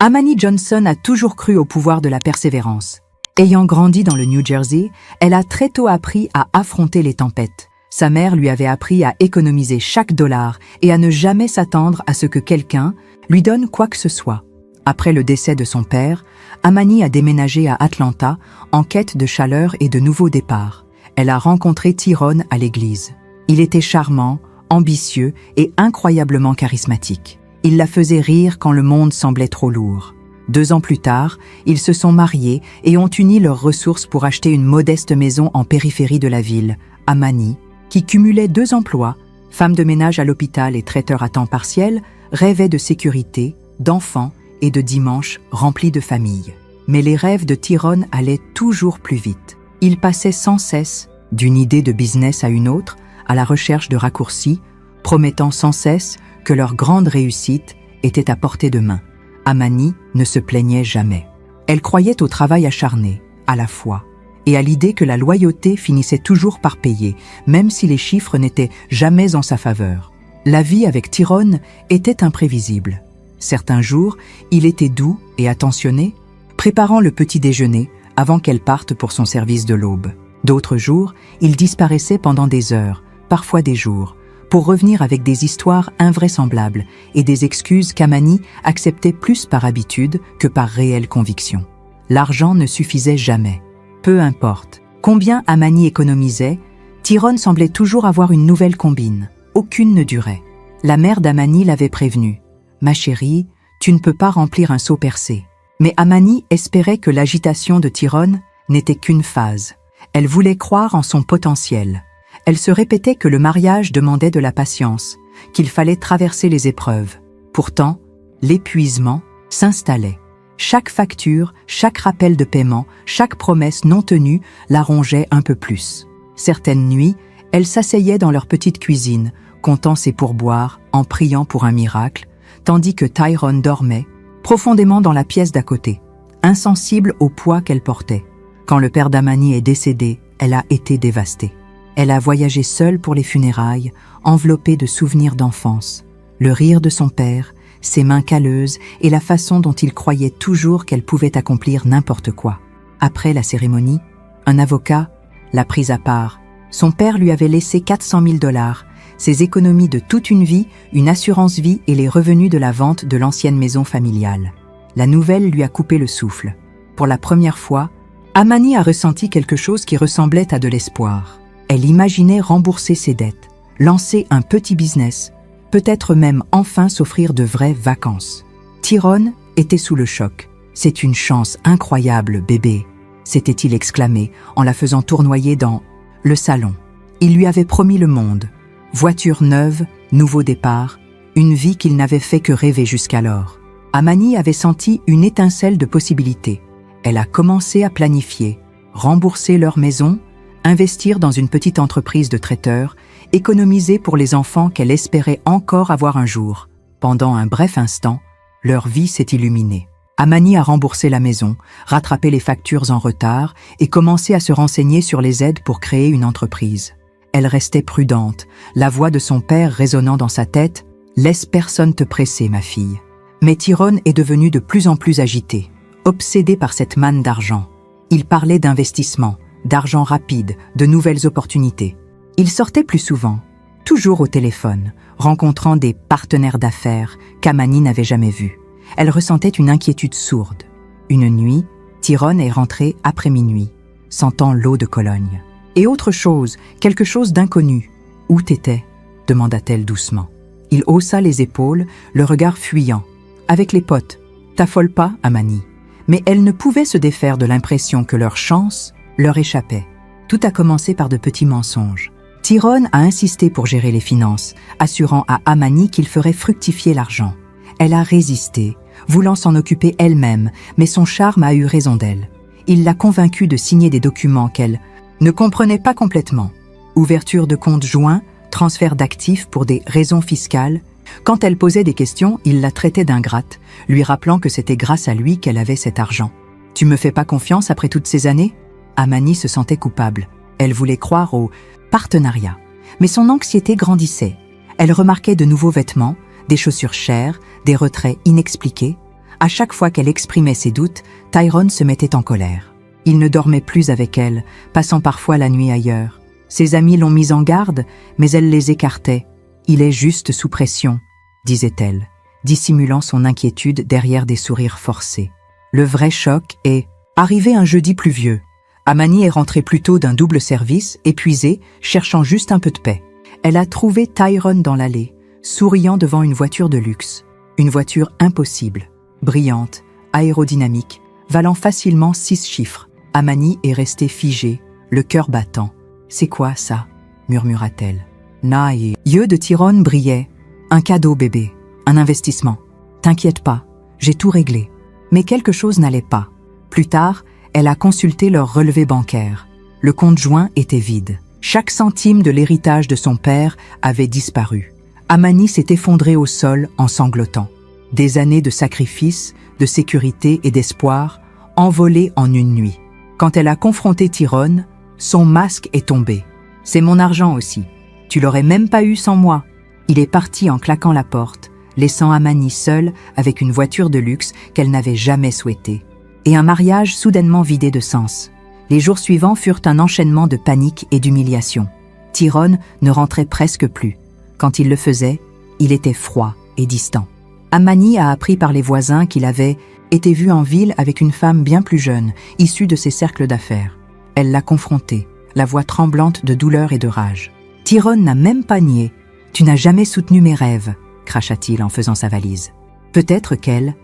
Amani Johnson a toujours cru au pouvoir de la persévérance. Ayant grandi dans le New Jersey, elle a très tôt appris à affronter les tempêtes. Sa mère lui avait appris à économiser chaque dollar et à ne jamais s'attendre à ce que quelqu'un lui donne quoi que ce soit. Après le décès de son père, Amani a déménagé à Atlanta en quête de chaleur et de nouveaux départs. Elle a rencontré Tyrone à l'église. Il était charmant, ambitieux et incroyablement charismatique. Il la faisait rire quand le monde semblait trop lourd. 2 ans plus tard, ils se sont mariés et ont uni leurs ressources pour acheter une modeste maison en périphérie de la ville. Amani, qui cumulait 2 emplois, femme de ménage à l'hôpital et traiteur à temps partiel, rêvait de sécurité, d'enfants et de dimanches remplis de famille. Mais les rêves de Tyrone allaient toujours plus vite. Il passait sans cesse d'une idée de business à une autre, à la recherche de raccourcis, promettant sans cesse que leur grande réussite était à portée de main. Amani ne se plaignait jamais. Elle croyait au travail acharné, à la foi, et à l'idée que la loyauté finissait toujours par payer, même si les chiffres n'étaient jamais en sa faveur. La vie avec Tyrone était imprévisible. Certains jours, il était doux et attentionné, préparant le petit déjeuner avant qu'elle parte pour son service de l'aube. D'autres jours, il disparaissait pendant des heures, parfois des jours, pour revenir avec des histoires invraisemblables et des excuses qu'Amani acceptait plus par habitude que par réelle conviction. L'argent ne suffisait jamais. Peu importe combien Amani économisait, Tyrone semblait toujours avoir une nouvelle combine. Aucune ne durait. La mère d'Amani l'avait prévenue. « Ma chérie, tu ne peux pas remplir un seau percé. » Mais Amani espérait que l'agitation de Tyrone n'était qu'une phase. Elle voulait croire en son potentiel. Elle se répétait que le mariage demandait de la patience, qu'il fallait traverser les épreuves. Pourtant, l'épuisement s'installait. Chaque facture, chaque rappel de paiement, chaque promesse non tenue la rongeait un peu plus. Certaines nuits, elle s'asseyait dans leur petite cuisine, comptant ses pourboires, en priant pour un miracle, tandis que Tyrone dormait, profondément dans la pièce d'à côté, insensible au poids qu'elle portait. Quand le père d'Amani est décédé, elle a été dévastée. Elle a voyagé seule pour les funérailles, enveloppée de souvenirs d'enfance. Le rire de son père, ses mains calleuses et la façon dont il croyait toujours qu'elle pouvait accomplir n'importe quoi. Après la cérémonie, un avocat l'a prise à part. Son père lui avait laissé 400 000 $, ses économies de toute une vie, une assurance vie et les revenus de la vente de l'ancienne maison familiale. La nouvelle lui a coupé le souffle. Pour la première fois, Amani a ressenti quelque chose qui ressemblait à de l'espoir. Elle imaginait rembourser ses dettes, lancer un petit business, peut-être même enfin s'offrir de vraies vacances. Tyrone était sous le choc. « C'est une chance incroyable, bébé !» s'était-il exclamé en la faisant tournoyer dans le salon. Il lui avait promis le monde. Voiture neuve, nouveau départ, une vie qu'il n'avait fait que rêver jusqu'alors. Amani avait senti une étincelle de possibilités. Elle a commencé à planifier, rembourser leur maison, investir dans une petite entreprise de traiteur, économiser pour les enfants qu'elle espérait encore avoir un jour. Pendant un bref instant, leur vie s'est illuminée. Amani a remboursé la maison, rattrapé les factures en retard et commencé à se renseigner sur les aides pour créer une entreprise. Elle restait prudente, la voix de son père résonnant dans sa tête « Laisse personne te presser, ma fille ». Mais Tyrone est devenu de plus en plus agité, obsédé par cette manne d'argent. Il parlait d'investissement, d'argent rapide, de nouvelles opportunités. Il sortait plus souvent, toujours au téléphone, rencontrant des partenaires d'affaires qu'Amani n'avait jamais vus. Elle ressentait une inquiétude sourde. Une nuit, Tyrone est rentré après minuit, sentant l'eau de Cologne. Et autre chose, quelque chose d'inconnu. « Où t'étais » demanda-t-elle doucement. Il haussa les épaules, le regard fuyant. « Avec les potes. T'affole pas, Amani. » Mais elle ne pouvait se défaire de l'impression que leur chance leur échappait. Tout a commencé par de petits mensonges. Tyrone a insisté pour gérer les finances, assurant à Amani qu'il ferait fructifier l'argent. Elle a résisté, voulant s'en occuper elle-même, mais son charme a eu raison d'elle. Il l'a convaincue de signer des documents qu'elle ne comprenait pas complètement. Ouverture de compte joint, transfert d'actifs pour des raisons fiscales. Quand elle posait des questions, il la traitait d'ingrate, lui rappelant que c'était grâce à lui qu'elle avait cet argent. « Tu me fais pas confiance après toutes ces années ?» Amani se sentait coupable. Elle voulait croire au partenariat. Mais son anxiété grandissait. Elle remarquait de nouveaux vêtements, des chaussures chères, des retraits inexpliqués. À chaque fois qu'elle exprimait ses doutes, Tyrone se mettait en colère. Il ne dormait plus avec elle, passant parfois la nuit ailleurs. Ses amis l'ont mise en garde, mais elle les écartait. « Il est juste sous pression », disait-elle, dissimulant son inquiétude derrière des sourires forcés. Le vrai choc est arrivé un jeudi pluvieux. Amani est rentrée plus tôt d'un double service, épuisée, cherchant juste un peu de paix. Elle a trouvé Tyrone dans l'allée, souriant devant une voiture de luxe. Une voiture impossible, brillante, aérodynamique, valant facilement 6 chiffres. Amani est restée figée, le cœur battant. « C'est quoi ça ?» murmura-t-elle. Les yeux de Tyrone brillaient. « Un cadeau, bébé. Un investissement. T'inquiète pas, j'ai tout réglé. » Mais quelque chose n'allait pas. Plus tard, elle a consulté leur relevé bancaire. Le compte joint était vide. Chaque centime de l'héritage de son père avait disparu. Amani s'est effondrée au sol en sanglotant. Des années de sacrifice, de sécurité et d'espoir, envolées en une nuit. Quand elle a confronté Tyrone, son masque est tombé. « C'est mon argent aussi. Tu l'aurais même pas eu sans moi. » Il est parti en claquant la porte, laissant Amani seule avec une voiture de luxe qu'elle n'avait jamais souhaitée. Et un mariage soudainement vidé de sens. Les jours suivants furent un enchaînement de panique et d'humiliation. Tyrone ne rentrait presque plus. Quand il le faisait, il était froid et distant. Amani a appris par les voisins qu'il avait été vu en ville avec une femme bien plus jeune, issue de ses cercles d'affaires. Elle l'a confronté, la voix tremblante de douleur et de rage. Tyrone n'a même pas nié. « Tu n'as jamais soutenu mes rêves », cracha-t-il en faisant sa valise. « Peut-être qu'elle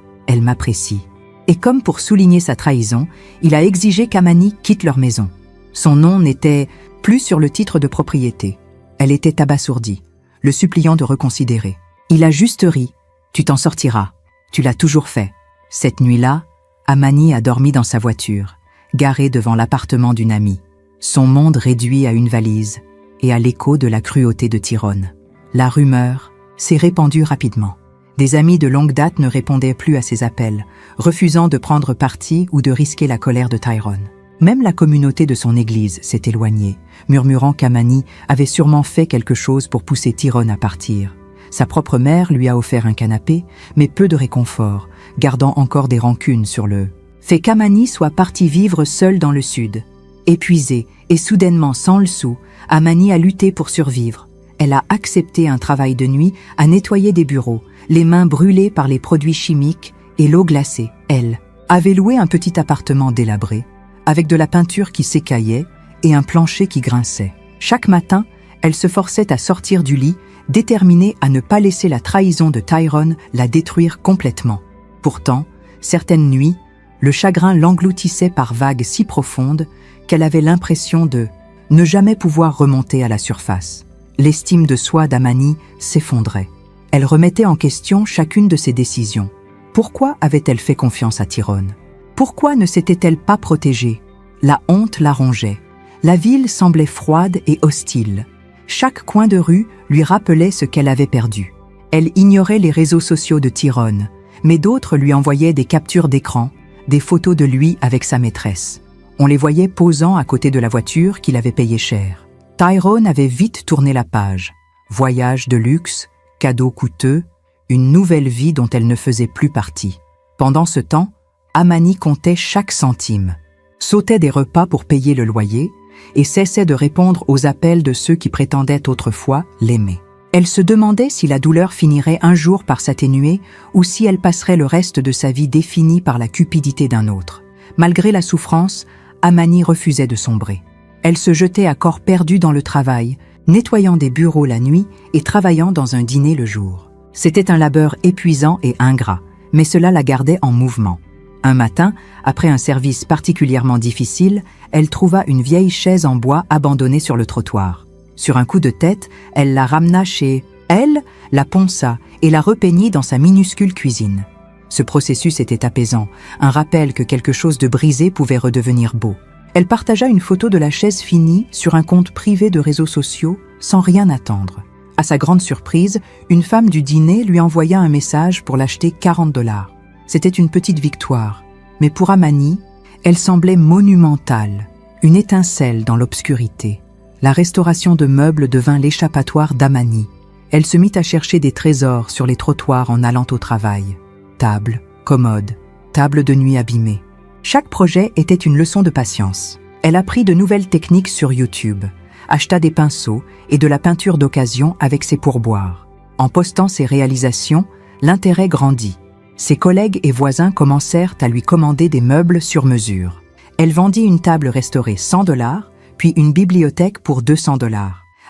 m'apprécie. » Et comme pour souligner sa trahison, il a exigé qu'Amani quitte leur maison. Son nom n'était plus sur le titre de propriété. Elle était abasourdie, le suppliant de reconsidérer. Il a juste ri. « Tu t'en sortiras. Tu l'as toujours fait. » Cette nuit-là, Amani a dormi dans sa voiture, garée devant l'appartement d'une amie. Son monde réduit à une valise et à l'écho de la cruauté de Tyrone. La rumeur s'est répandue rapidement. Des amis de longue date ne répondaient plus à ses appels, refusant de prendre parti ou de risquer la colère de Tyrone. Même la communauté de son église s'est éloignée, murmurant qu'Amani avait sûrement fait quelque chose pour pousser Tyrone à partir. Sa propre mère lui a offert un canapé, mais peu de réconfort, gardant encore des rancunes sur le fait qu'Amani soit partie vivre seule dans le sud. Épuisée et soudainement sans le sou, Amani a lutté pour survivre. Elle a accepté un travail de nuit à nettoyer des bureaux, les mains brûlées par les produits chimiques et l'eau glacée. Elle avait loué un petit appartement délabré, avec de la peinture qui s'écaillait et un plancher qui grinçait. Chaque matin, elle se forçait à sortir du lit, déterminée à ne pas laisser la trahison de Tyrone la détruire complètement. Pourtant, certaines nuits, le chagrin l'engloutissait par vagues si profondes qu'elle avait l'impression de ne jamais pouvoir remonter à la surface. L'estime de soi d'Amani s'effondrait. Elle remettait en question chacune de ses décisions. Pourquoi avait-elle fait confiance à Tyrone? Pourquoi ne s'était-elle pas protégée? La honte la rongeait. La ville semblait froide et hostile. Chaque coin de rue lui rappelait ce qu'elle avait perdu. Elle ignorait les réseaux sociaux de Tyrone, mais d'autres lui envoyaient des captures d'écran, des photos de lui avec sa maîtresse. On les voyait posant à côté de la voiture qu'il avait payée cher. Tyrone avait vite tourné la page. Voyage de luxe, cadeaux coûteux, une nouvelle vie dont elle ne faisait plus partie. Pendant ce temps, Amani comptait chaque centime, sautait des repas pour payer le loyer et cessait de répondre aux appels de ceux qui prétendaient autrefois l'aimer. Elle se demandait si la douleur finirait un jour par s'atténuer ou si elle passerait le reste de sa vie définie par la cupidité d'un autre. Malgré la souffrance, Amani refusait de sombrer. Elle se jetait à corps perdu dans le travail, nettoyant des bureaux la nuit et travaillant dans un dîner le jour. C'était un labeur épuisant et ingrat, mais cela la gardait en mouvement. Un matin, après un service particulièrement difficile, elle trouva une vieille chaise en bois abandonnée sur le trottoir. Sur un coup de tête, elle la ramena chez elle, la ponça et la repeignit dans sa minuscule cuisine. Ce processus était apaisant, un rappel que quelque chose de brisé pouvait redevenir beau. Elle partagea une photo de la chaise finie sur un compte privé de réseaux sociaux sans rien attendre. À sa grande surprise, une femme du dîner lui envoya un message pour l'acheter 40 $. C'était une petite victoire, mais pour Amani, elle semblait monumentale, une étincelle dans l'obscurité. La restauration de meubles devint l'échappatoire d'Amani. Elle se mit à chercher des trésors sur les trottoirs en allant au travail. Tables, commodes, tables de nuit abîmées. Chaque projet était une leçon de patience. Elle apprit de nouvelles techniques sur YouTube, acheta des pinceaux et de la peinture d'occasion avec ses pourboires. En postant ses réalisations, l'intérêt grandit. Ses collègues et voisins commencèrent à lui commander des meubles sur mesure. Elle vendit une table restaurée $100, puis une bibliothèque pour $200.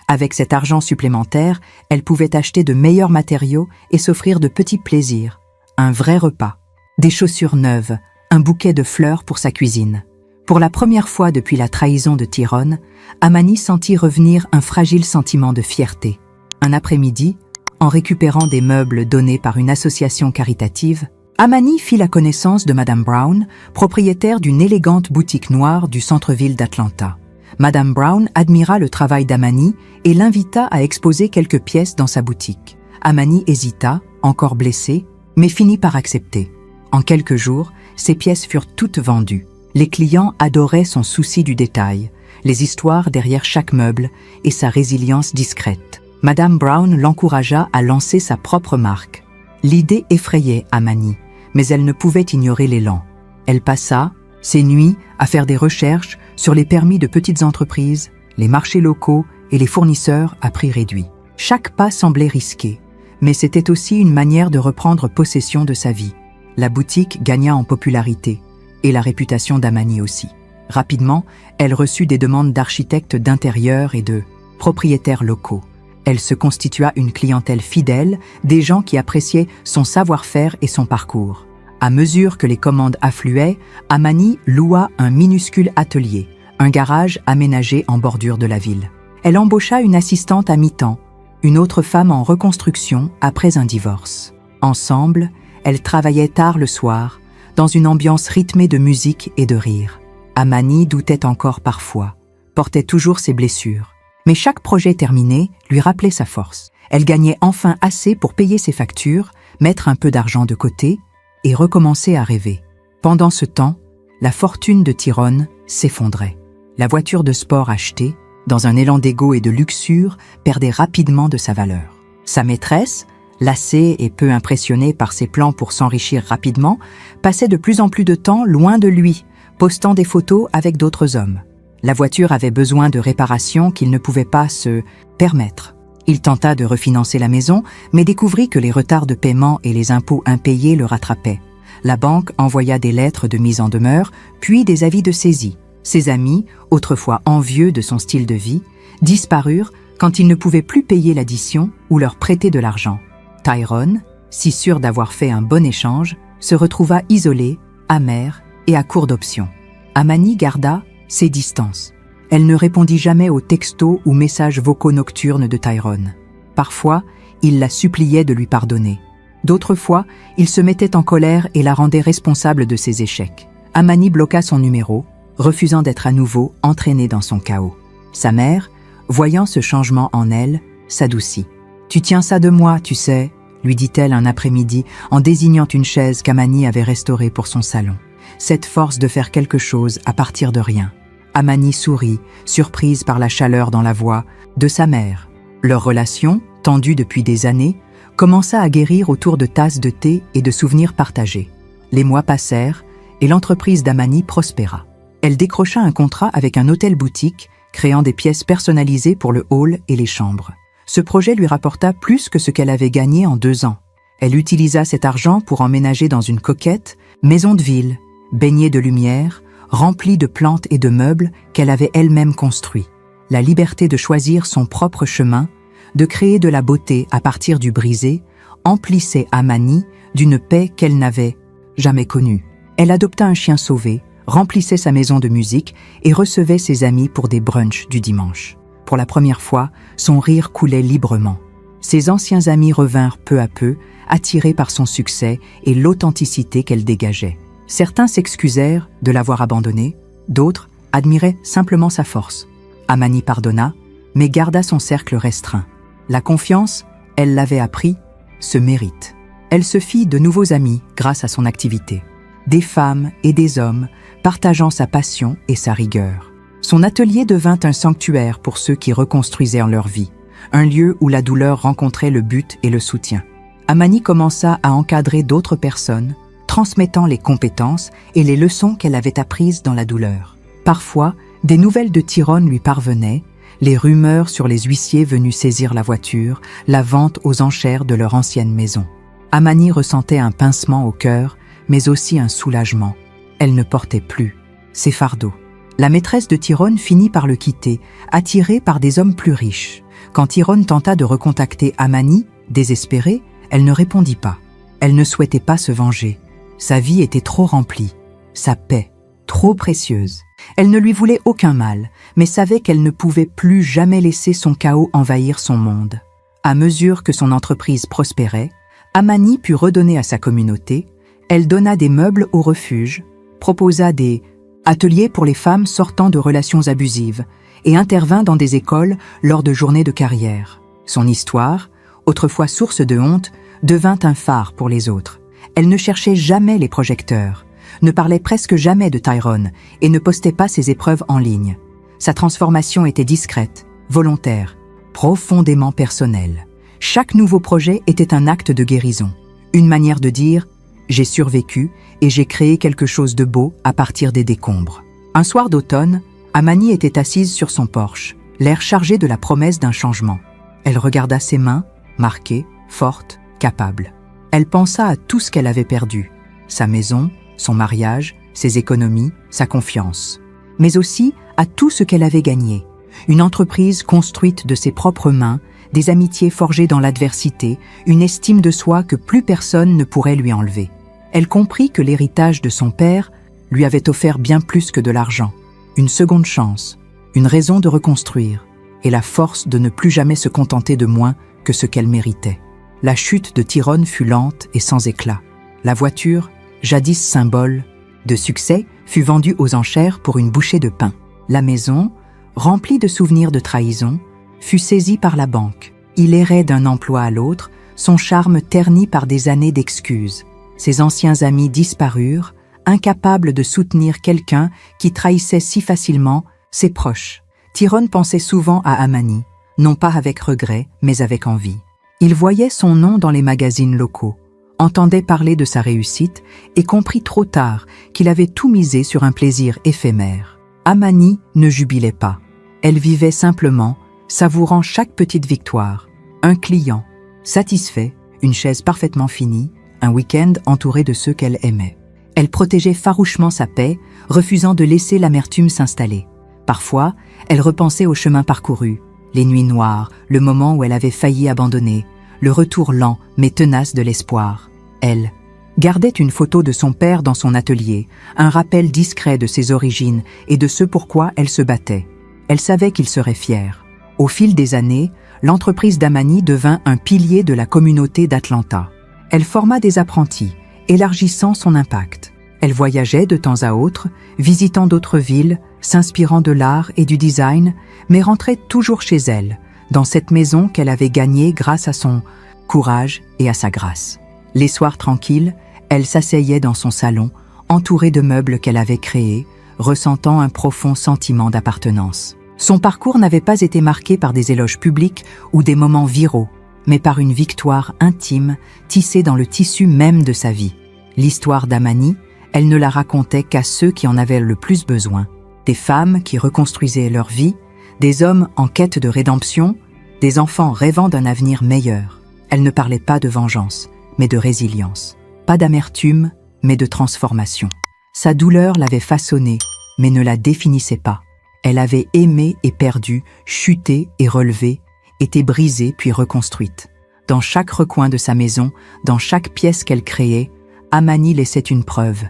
Avec cet argent supplémentaire, elle pouvait acheter de meilleurs matériaux et s'offrir de petits plaisirs. Un vrai repas, des chaussures neuves, un bouquet de fleurs pour sa cuisine. Pour la première fois depuis la trahison de Tyrone, Amani sentit revenir un fragile sentiment de fierté. Un après-midi, en récupérant des meubles donnés par une association caritative, Amani fit la connaissance de Madame Brown, propriétaire d'une élégante boutique noire du centre-ville d'Atlanta. Madame Brown admira le travail d'Amani et l'invita à exposer quelques pièces dans sa boutique. Amani hésita, encore blessée, mais finit par accepter. En quelques jours, ses pièces furent toutes vendues. Les clients adoraient son souci du détail, les histoires derrière chaque meuble et sa résilience discrète. Madame Brown l'encouragea à lancer sa propre marque. L'idée effrayait Amani, mais elle ne pouvait ignorer l'élan. Elle passa ses nuits à faire des recherches sur les permis de petites entreprises, les marchés locaux et les fournisseurs à prix réduit. Chaque pas semblait risqué, mais c'était aussi une manière de reprendre possession de sa vie. La boutique gagna en popularité, et la réputation d'Amani aussi. Rapidement, elle reçut des demandes d'architectes d'intérieur et de propriétaires locaux. Elle se constitua une clientèle fidèle, des gens qui appréciaient son savoir-faire et son parcours. À mesure que les commandes affluaient, Amani loua un minuscule atelier, un garage aménagé en bordure de la ville. Elle embaucha une assistante à mi-temps, une autre femme en reconstruction après un divorce. Ensemble, elles travaillaient tard le soir, dans une ambiance rythmée de musique et de rire. Amani doutait encore parfois, portait toujours ses blessures. Mais chaque projet terminé lui rappelait sa force. Elle gagnait enfin assez pour payer ses factures, mettre un peu d'argent de côté et recommencer à rêver. Pendant ce temps, la fortune de Tyrone s'effondrait. La voiture de sport achetée, dans un élan d'égo et de luxure, perdait rapidement de sa valeur. Sa maîtresse, lassée et peu impressionnée par ses plans pour s'enrichir rapidement, passait de plus en plus de temps loin de lui, postant des photos avec d'autres hommes. La voiture avait besoin de réparations qu'il ne pouvait pas se permettre. Il tenta de refinancer la maison, mais découvrit que les retards de paiement et les impôts impayés le rattrapaient. La banque envoya des lettres de mise en demeure, puis des avis de saisie. Ses amis, autrefois envieux de son style de vie, disparurent quand il ne pouvait plus payer l'addition ou leur prêter de l'argent. Tyrone, si sûr d'avoir fait un bon échange, se retrouva isolé, amer et à court d'options. Amani garda ses distances. Elle ne répondit jamais aux textos ou messages vocaux nocturnes de Tyrone. Parfois, il la suppliait de lui pardonner. D'autres fois, il se mettait en colère et la rendait responsable de ses échecs. Amani bloqua son numéro, refusant d'être à nouveau entraînée dans son chaos. Sa mère, voyant ce changement en elle, s'adoucit. « Tu tiens ça de moi, tu sais », lui dit-elle un après-midi en désignant une chaise qu'Amani avait restaurée pour son salon. Cette force de faire quelque chose à partir de rien. Amani sourit, surprise par la chaleur dans la voix de sa mère. Leur relation, tendue depuis des années, commença à guérir autour de tasses de thé et de souvenirs partagés. Les mois passèrent et l'entreprise d'Amani prospéra. Elle décrocha un contrat avec un hôtel-boutique, créant des pièces personnalisées pour le hall et les chambres. Ce projet lui rapporta plus que ce qu'elle avait gagné en 2 ans. Elle utilisa cet argent pour emménager dans une coquette maison de ville, baignée de lumière, remplie de plantes et de meubles qu'elle avait elle-même construits. La liberté de choisir son propre chemin, de créer de la beauté à partir du brisé, emplissait Amani d'une paix qu'elle n'avait jamais connue. Elle adopta un chien sauvé, remplissait sa maison de musique et recevait ses amis pour des brunchs du dimanche. Pour la première fois, son rire coulait librement. Ses anciens amis revinrent peu à peu, attirés par son succès et l'authenticité qu'elle dégageait. Certains s'excusèrent de l'avoir abandonnée, d'autres admiraient simplement sa force. Amani pardonna, mais garda son cercle restreint. La confiance, elle l'avait appris, se mérite. Elle se fit de nouveaux amis grâce à son activité. Des femmes et des hommes partageant sa passion et sa rigueur. Son atelier devint un sanctuaire pour ceux qui reconstruisaient leur vie, un lieu où la douleur rencontrait le but et le soutien. Amani commença à encadrer d'autres personnes, transmettant les compétences et les leçons qu'elle avait apprises dans la douleur. Parfois, des nouvelles de Tyrone lui parvenaient, les rumeurs sur les huissiers venus saisir la voiture, la vente aux enchères de leur ancienne maison. Amani ressentait un pincement au cœur, mais aussi un soulagement. Elle ne portait plus ses fardeaux. La maîtresse de Tyrone finit par le quitter, attirée par des hommes plus riches. Quand Tyrone tenta de recontacter Amani, désespérée, elle ne répondit pas. Elle ne souhaitait pas se venger. Sa vie était trop remplie, sa paix, trop précieuse. Elle ne lui voulait aucun mal, mais savait qu'elle ne pouvait plus jamais laisser son chaos envahir son monde. À mesure que son entreprise prospérait, Amani put redonner à sa communauté. Elle donna des meubles au refuge, proposa des ateliers pour les femmes sortant de relations abusives et intervint dans des écoles lors de journées de carrière. Son histoire, autrefois source de honte, devint un phare pour les autres. Elle ne cherchait jamais les projecteurs, ne parlait presque jamais de Tyrone et ne postait pas ses épreuves en ligne. Sa transformation était discrète, volontaire, profondément personnelle. Chaque nouveau projet était un acte de guérison, une manière de dire « j'ai survécu et j'ai créé quelque chose de beau à partir des décombres ». Un soir d'automne, Amani était assise sur son porche, l'air chargé de la promesse d'un changement. Elle regarda ses mains, marquées, fortes, capables. Elle pensa à tout ce qu'elle avait perdu, sa maison, son mariage, ses économies, sa confiance. Mais aussi à tout ce qu'elle avait gagné, une entreprise construite de ses propres mains, des amitiés forgées dans l'adversité, une estime de soi que plus personne ne pourrait lui enlever. Elle comprit que l'héritage de son père lui avait offert bien plus que de l'argent, une seconde chance, une raison de reconstruire, et la force de ne plus jamais se contenter de moins que ce qu'elle méritait. La chute de Tyrone fut lente et sans éclat. La voiture, jadis symbole de succès, fut vendue aux enchères pour une bouchée de pain. La maison, remplie de souvenirs de trahison, fut saisie par la banque. Il errait d'un emploi à l'autre, son charme terni par des années d'excuses. Ses anciens amis disparurent, incapables de soutenir quelqu'un qui trahissait si facilement ses proches. Tyrone pensait souvent à Amani, non pas avec regret, mais avec envie. Il voyait son nom dans les magazines locaux, entendait parler de sa réussite et comprit trop tard qu'il avait tout misé sur un plaisir éphémère. Amani ne jubilait pas. Elle vivait simplement, savourant chaque petite victoire. Un client, satisfait, une chaise parfaitement finie, un week-end entouré de ceux qu'elle aimait. Elle protégeait farouchement sa paix, refusant de laisser l'amertume s'installer. Parfois, elle repensait au chemin parcouru, les nuits noires, le moment où elle avait failli abandonner, le retour lent mais tenace de l'espoir. Elle gardait une photo de son père dans son atelier, un rappel discret de ses origines et de ce pourquoi elle se battait. Elle savait qu'il serait fier. Au fil des années, l'entreprise d'Amani devint un pilier de la communauté d'Atlanta. Elle forma des apprentis, élargissant son impact. Elle voyageait de temps à autre, visitant d'autres villes, s'inspirant de l'art et du design, mais rentrait toujours chez elle, dans cette maison qu'elle avait gagnée grâce à son courage et à sa grâce. Les soirs tranquilles, elle s'asseyait dans son salon, entourée de meubles qu'elle avait créés, ressentant un profond sentiment d'appartenance. Son parcours n'avait pas été marqué par des éloges publics ou des moments viraux, mais par une victoire intime tissée dans le tissu même de sa vie. L'histoire d'Amani, elle ne la racontait qu'à ceux qui en avaient le plus besoin. Des femmes qui reconstruisaient leur vie, des hommes en quête de rédemption, des enfants rêvant d'un avenir meilleur. Elle ne parlait pas de vengeance, mais de résilience. Pas d'amertume, mais de transformation. Sa douleur l'avait façonnée, mais ne la définissait pas. Elle avait aimé et perdu, chuté et relevé, été brisée puis reconstruite. Dans chaque recoin de sa maison, dans chaque pièce qu'elle créait, Amani laissait une preuve.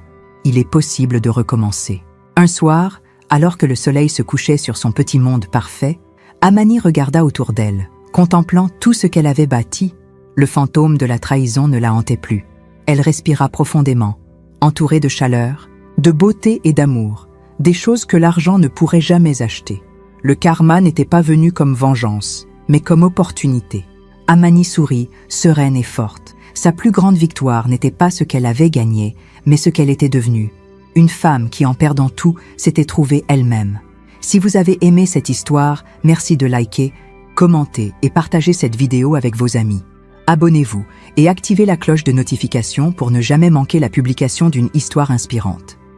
Il est possible de recommencer. Un soir, alors que le soleil se couchait sur son petit monde parfait, Amani regarda autour d'elle, contemplant tout ce qu'elle avait bâti. Le fantôme de la trahison ne la hantait plus. Elle respira profondément, entourée de chaleur, de beauté et d'amour, des choses que l'argent ne pourrait jamais acheter. Le karma n'était pas venu comme vengeance, mais comme opportunité. Amani sourit, sereine et forte. Sa plus grande victoire n'était pas ce qu'elle avait gagné, mais ce qu'elle était devenue. Une femme qui, en perdant tout, s'était trouvée elle-même. Si vous avez aimé cette histoire, merci de liker, commenter et partager cette vidéo avec vos amis. Abonnez-vous et activez la cloche de notification pour ne jamais manquer la publication d'une histoire inspirante.